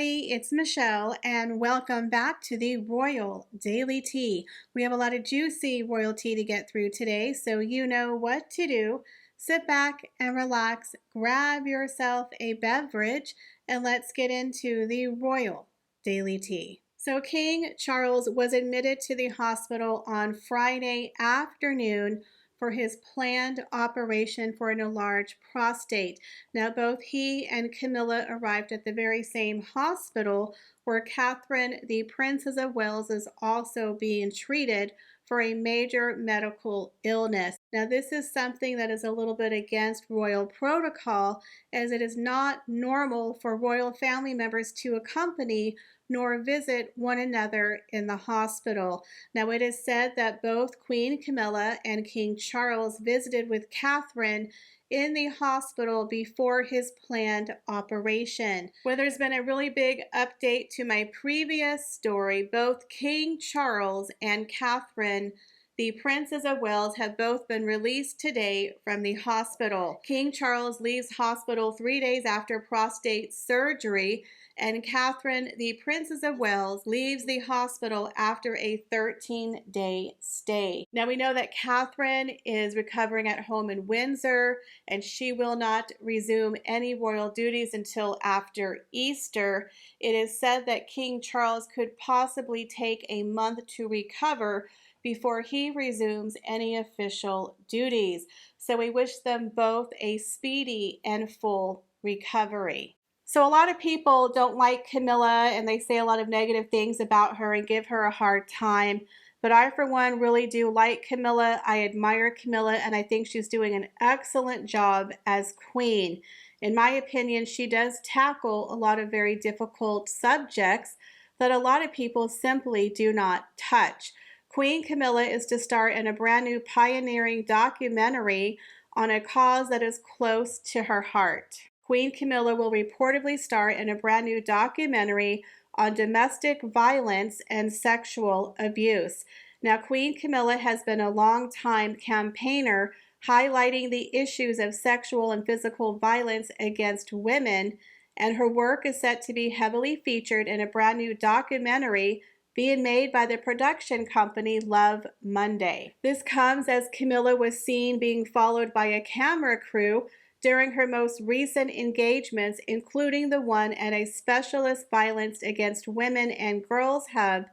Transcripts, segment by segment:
everybody, it's Michelle and welcome back to the Royal Daily Tea. We have a lot of juicy royal tea to get through today, so you know what to do. Sit back and relax, grab yourself a beverage, and let's get into the Royal Daily Tea. So King Charles was admitted to the hospital on Friday afternoon for his planned operation for an enlarged prostate. Now, both he and Camilla arrived at the very same hospital where Catherine, the Princess of Wales, is also being treated for a major medical illness. Now, this is something that is a little bit against royal protocol, as it is not normal for royal family members to accompany nor visit one another in the hospital. Now, it is said that both Queen Camilla and King Charles visited with Catherine in the hospital before his planned operation. Well, there's been a really big update to my previous story. Both King Charles and Catherine, the Princess of Wales, have both been released today from the hospital. King Charles leaves hospital 3 days after prostate surgery, and Catherine, the Princess of Wales, leaves the hospital after a 13-day stay. Now, we know that Catherine is recovering at home in Windsor, and she will not resume any royal duties until after Easter. It is said that King Charles could possibly take a month to recover before he resumes any official duties. So we wish them both a speedy and full recovery. So a lot of people don't like Camilla, and they say a lot of negative things about her and give her a hard time. But I, for one, really do like Camilla. I admire Camilla, and I think she's doing an excellent job as queen. In my opinion, she does tackle a lot of very difficult subjects that a lot of people simply do not touch. Queen Camilla is to star in a brand new pioneering documentary on a cause that is close to her heart. Queen Camilla will reportedly star in a brand new documentary on domestic violence and sexual abuse. Now, Queen Camilla has been a long-time campaigner highlighting the issues of sexual and physical violence against women, and her work is set to be heavily featured in a brand new documentary being made by the production company Love Monday. This comes as Camilla was seen being followed by a camera crew during her most recent engagements, including the one at a specialist violence against women and girls hub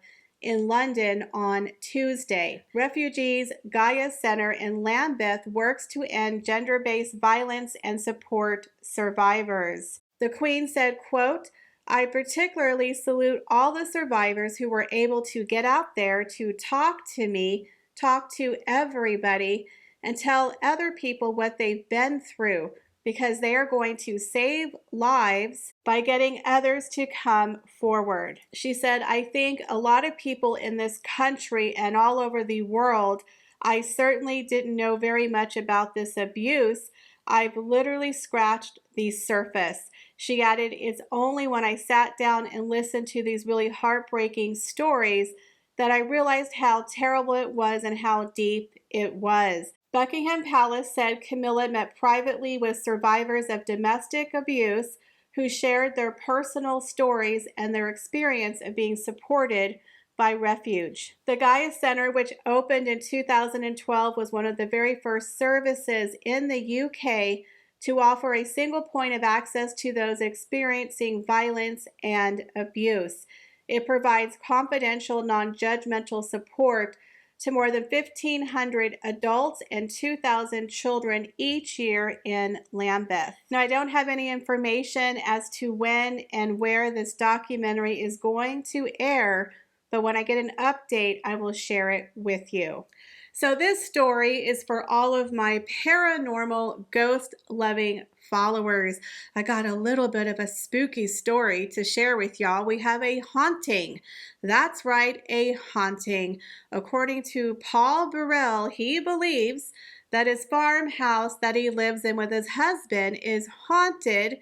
in London on Tuesday. Refugees Gaia Center in Lambeth works to end gender-based violence and support survivors. The Queen said, quote, "I particularly salute all the survivors who were able to get out there to talk to me, talk to everybody, and tell other people what they've been through, because they are going to save lives by getting others to come forward." She said, "I think a lot of people in this country and all over the world, I certainly didn't know very much about this abuse. I've literally scratched the surface." She added, "It's only when I sat down and listened to these really heartbreaking stories that I realized how terrible it was and how deep it was." Buckingham Palace said Camilla met privately with survivors of domestic abuse who shared their personal stories and their experience of being supported by Refuge. The Gaia Center, which opened in 2012, was one of the very first services in the UK to offer a single point of access to those experiencing violence and abuse. It provides confidential, non-judgmental support to more than 1,500 adults and 2,000 children each year in Lambeth. Now, I don't have any information as to when and where this documentary is going to air, but when I get an update, I will share it with you. So this story is for all of my paranormal, ghost-loving followers. I got a little bit of a spooky story to share with y'all. We have a haunting. That's right, a haunting. According to Paul Burrell, he believes that his farmhouse that he lives in with his husband is haunted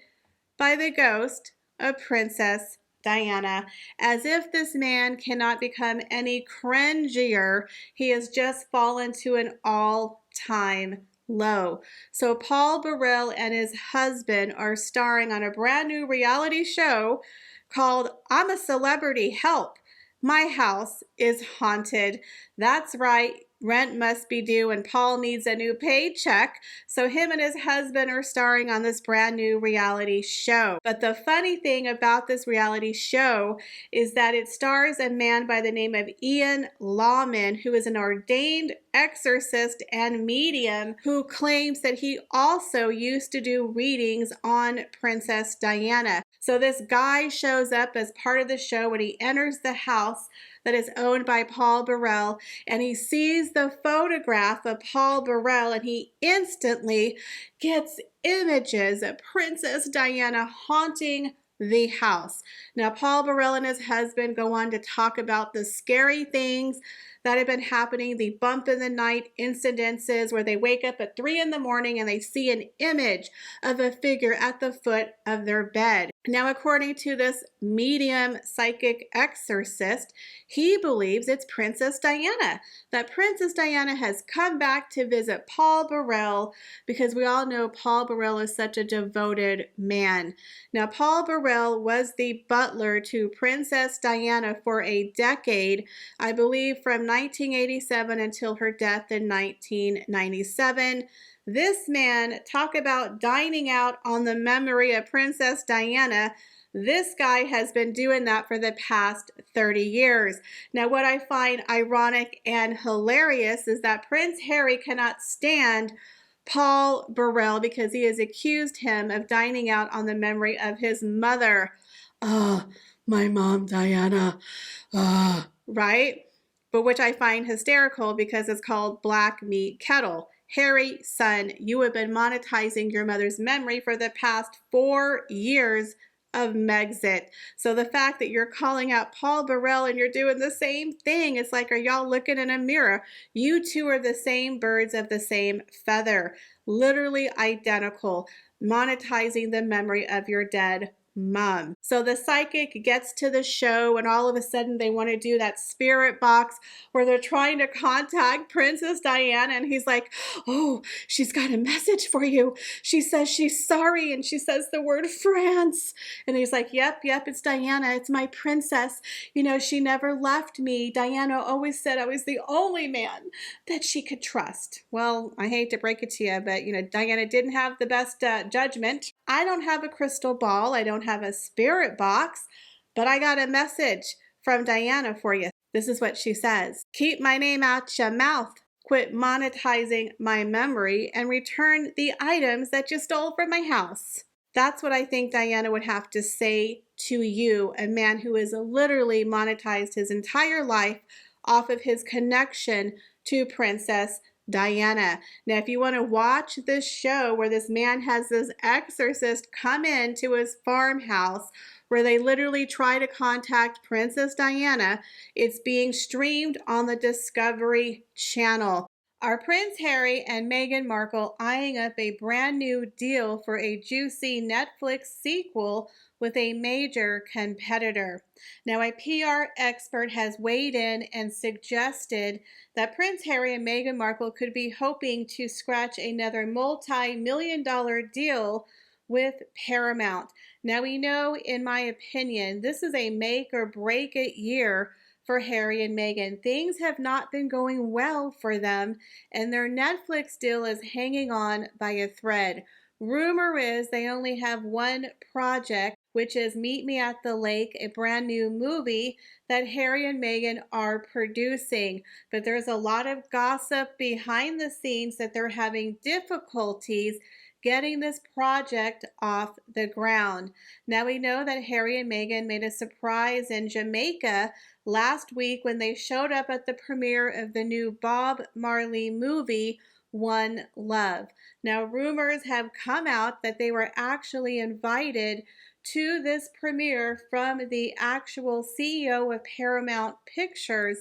by the ghost of Princess Diana. As if this man cannot become any cringier, he has just fallen to an all-time low. So Paul Burrell and his husband are starring on a brand new reality show called I'm a Celebrity, Help. My house is haunted. That's right. Rent must be due and Paul needs a new paycheck. So him and his husband are starring on this brand new reality show. But the funny thing about this reality show is that it stars a man by the name of Ian Lawman, who is an ordained exorcist and medium who claims that he also used to do readings on Princess Diana. So this guy shows up as part of the show when he enters the house that is owned by Paul Burrell, and he sees the photograph of Paul Burrell, and he instantly gets images of Princess Diana haunting the house. Now, Paul Burrell and his husband go on to talk about the scary things that have been happening, the bump in the night incidences where they wake up at 3 in the morning and they see an image of a figure at the foot of their bed. Now, according to this medium psychic exorcist, he believes it's Princess Diana, that Princess Diana has come back to visit Paul Burrell, because we all know Paul Burrell is such a devoted man. Now, Paul Burrell was the butler to Princess Diana for a decade, I believe from 1987 until her death in 1997. This man, talk about dining out on the memory of Princess Diana. This guy has been doing that for the past 30 years. Now, what I find ironic and hilarious is that Prince Harry cannot stand Paul Burrell because he has accused him of dining out on the memory of his mother. My mom, Diana. Right? But which I find hysterical because it's called Black Meat Kettle. Harry, son, you have been monetizing your mother's memory for the past 4 years of Megxit. So the fact that you're calling out Paul Burrell and you're doing the same thing, it's like, are y'all looking in a mirror? You two are the same birds of the same feather, literally identical, monetizing the memory of your dead mom. So the psychic gets to the show and all of a sudden they want to do that spirit box where they're trying to contact Princess Diana, and he's like, oh, she's got a message for you. She says she's sorry and she says the word France. And he's like, yep, it's Diana. It's my princess. You know, she never left me. Diana always said I was the only man that she could trust. Well, I hate to break it to you, but Diana didn't have the best judgment. I don't have a crystal ball. I don't have a spirit box, but I got a message from Diana for you. This is what she says. Keep my name out your mouth. Quit monetizing my memory and return the items that you stole from my house. That's what I think Diana would have to say to you, a man who has literally monetized his entire life off of his connection to Princess Diana. Now, if you want to watch this show where this man has this exorcist come into his farmhouse where they literally try to contact Princess Diana, it's being streamed on the Discovery Channel. Are Prince Harry and Meghan Markle eyeing up a brand new deal for a juicy Netflix sequel with a major competitor? Now, a PR expert has weighed in and suggested that Prince Harry and Meghan Markle could be hoping to scratch another multi-million-dollar deal with Paramount. Now, we know, in my opinion, this is a make or break it year for Harry and Meghan. Things have not been going well for them, and their Netflix deal is hanging on by a thread. Rumor is they only have one project, which is Meet Me at the Lake, a brand new movie that Harry and Meghan are producing. But there's a lot of gossip behind the scenes that they're having difficulties getting this project off the ground. Now, we know that Harry and Meghan made a surprise in Jamaica last week when they showed up at the premiere of the new Bob Marley movie, One Love. Now, rumors have come out that they were actually invited to this premiere from the actual CEO of Paramount Pictures.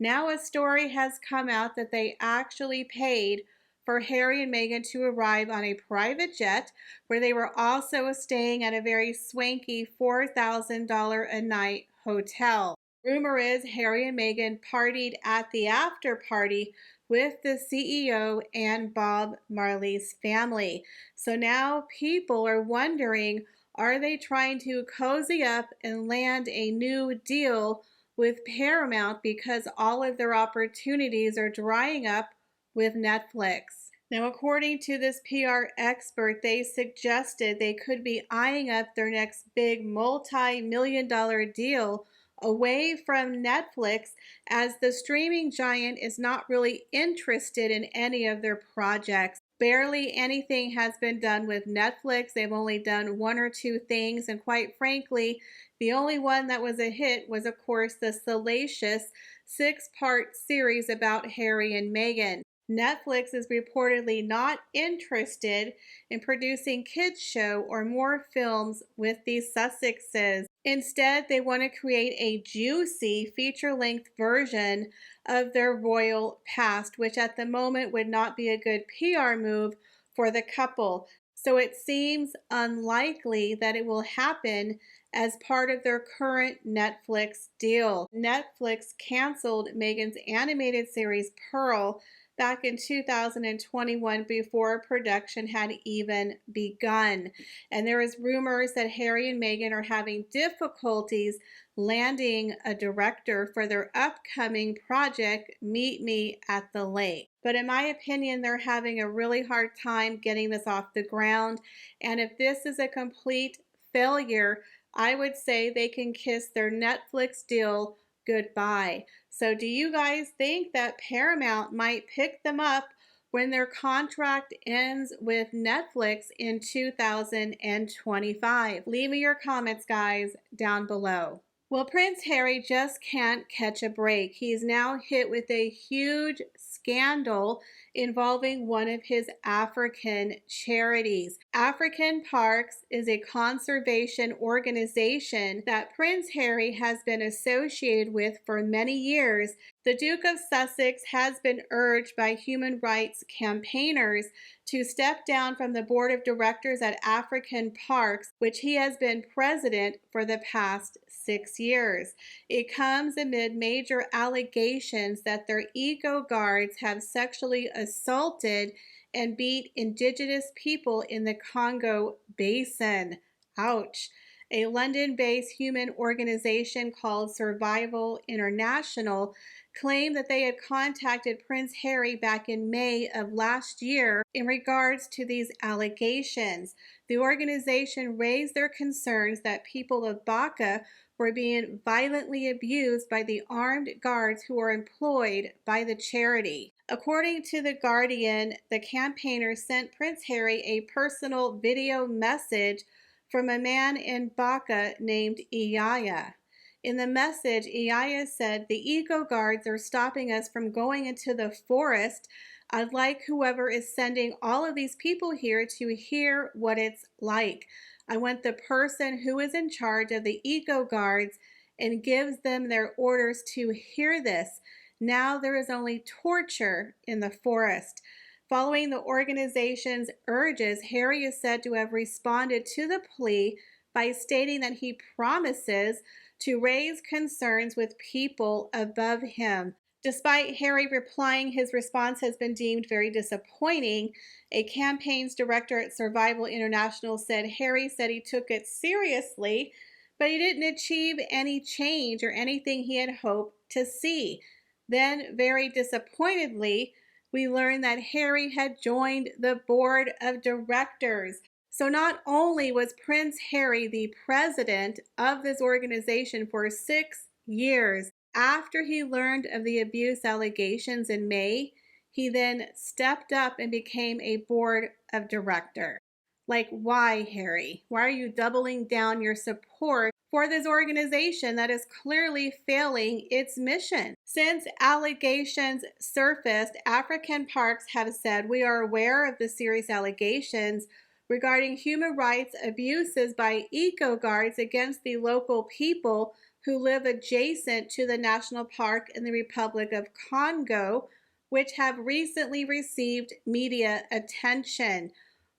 Now a story has come out that they actually paid for Harry and Meghan to arrive on a private jet, where they were also staying at a very swanky $4,000 a night hotel. Rumor is Harry and Meghan partied at the after party with the CEO and Bob Marley's family. So now people are wondering, Are they trying to cozy up and land a new deal with Paramount because all of their opportunities are drying up with Netflix? Now, according to this PR expert, they suggested they could be eyeing up their next big multi-million-dollar deal away from Netflix, as the streaming giant is not really interested in any of their projects. Barely anything has been done with Netflix. They've only done one or two things, and quite frankly, the only one that was a hit was, of course, the salacious 6-part series about Harry and Meghan. Netflix is reportedly not interested in producing kids' show or more films with the Sussexes. Instead, they want to create a juicy feature-length version of their royal past, which at the moment would not be a good PR move for the couple. So it seems unlikely that it will happen as part of their current Netflix deal. Netflix canceled Meghan's animated series Pearl back in 2021 before production had even begun. And there is rumors that Harry and Meghan are having difficulties landing a director for their upcoming project, Meet Me at the Lake. But in my opinion, they're having a really hard time getting this off the ground. And if this is a complete failure, I would say they can kiss their Netflix deal goodbye. So do you guys think that Paramount might pick them up when their contract ends with Netflix in 2025? Leave me your comments, guys, down below. Well, Prince Harry just can't catch a break. He's now hit with a huge scandal involving one of his African charities. African Parks is a conservation organization that Prince Harry has been associated with for many years. The Duke of Sussex has been urged by human rights campaigners to step down from the board of directors at African Parks, which he has been president for the past 6 years. It comes amid major allegations that their eco guards have sexually assaulted and beat indigenous people in the Congo Basin. Ouch. A London-based human organization called Survival International claimed that they had contacted Prince Harry back in May of last year in regards to these allegations. The organization raised their concerns that people of Baka were being violently abused by the armed guards who are employed by the charity. According to The Guardian, the campaigners sent Prince Harry a personal video message from a man in Baka named Iyaya. In the message, Iyaya said, "The eco guards are stopping us from going into the forest. I'd like whoever is sending all of these people here to hear what it's like. I want the person who is in charge of the eco guards and gives them their orders to hear this. Now there is only torture in the forest." Following the organization's urges, Harry is said to have responded to the plea by stating that he promises to raise concerns with people above him. Despite Harry replying, his response has been deemed very disappointing. A campaign's director at Survival International said Harry said he took it seriously, but he didn't achieve any change or anything he had hoped to see. Then, very disappointedly, we learned that Harry had joined the board of directors. So not only was Prince Harry the president of this organization for 6 years, after he learned of the abuse allegations in May, he then stepped up and became a board of director. Like, why, Harry? Why are you doubling down your support for this organization that is clearly failing its mission? Since allegations surfaced, African Parks have said, "We are aware of the serious allegations regarding human rights abuses by eco guards against the local people who live adjacent to the national park in the Republic of Congo, which have recently received media attention.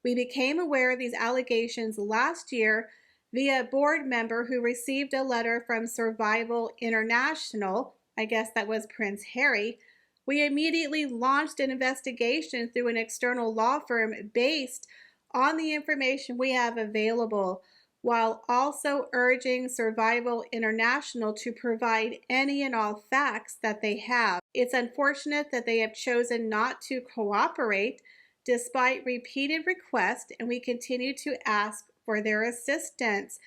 We became aware of these allegations last year via a board member who received a letter from Survival International." I guess that was Prince Harry. "We immediately launched an investigation through an external law firm based on the information we have available. while also urging Survival International to provide any and all facts that they have. It's unfortunate that they have chosen not to cooperate despite repeated requests, and we continue to ask for their assistance.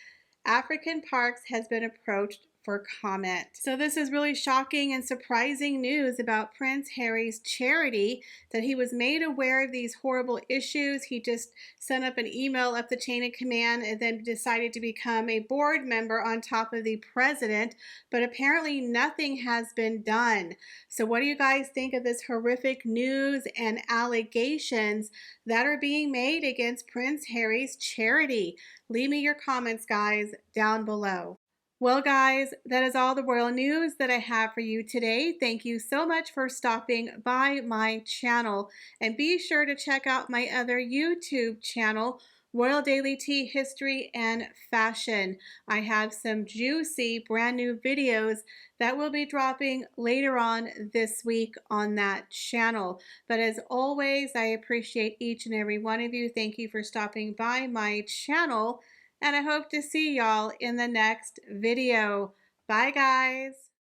African Parks has been approached for comment. So this is really shocking and surprising news about Prince Harry's charity, that he was made aware of these horrible issues. He just sent up an email up the chain of command and then decided to become a board member on top of the president, but apparently nothing has been done. So what do you guys think of this horrific news and allegations that are being made against Prince Harry's charity? Leave me your comments, guys, down below. Well, guys, that is all the royal news that I have for you today. Thank you so much for stopping by my channel. And be sure to check out my other YouTube channel, Royal Daily Tea History and Fashion. I have some juicy brand new videos that will be dropping later on this week on that channel. But as always, I appreciate each and every one of you. Thank you for stopping by my channel, and I hope to see y'all in the next video. Bye, guys.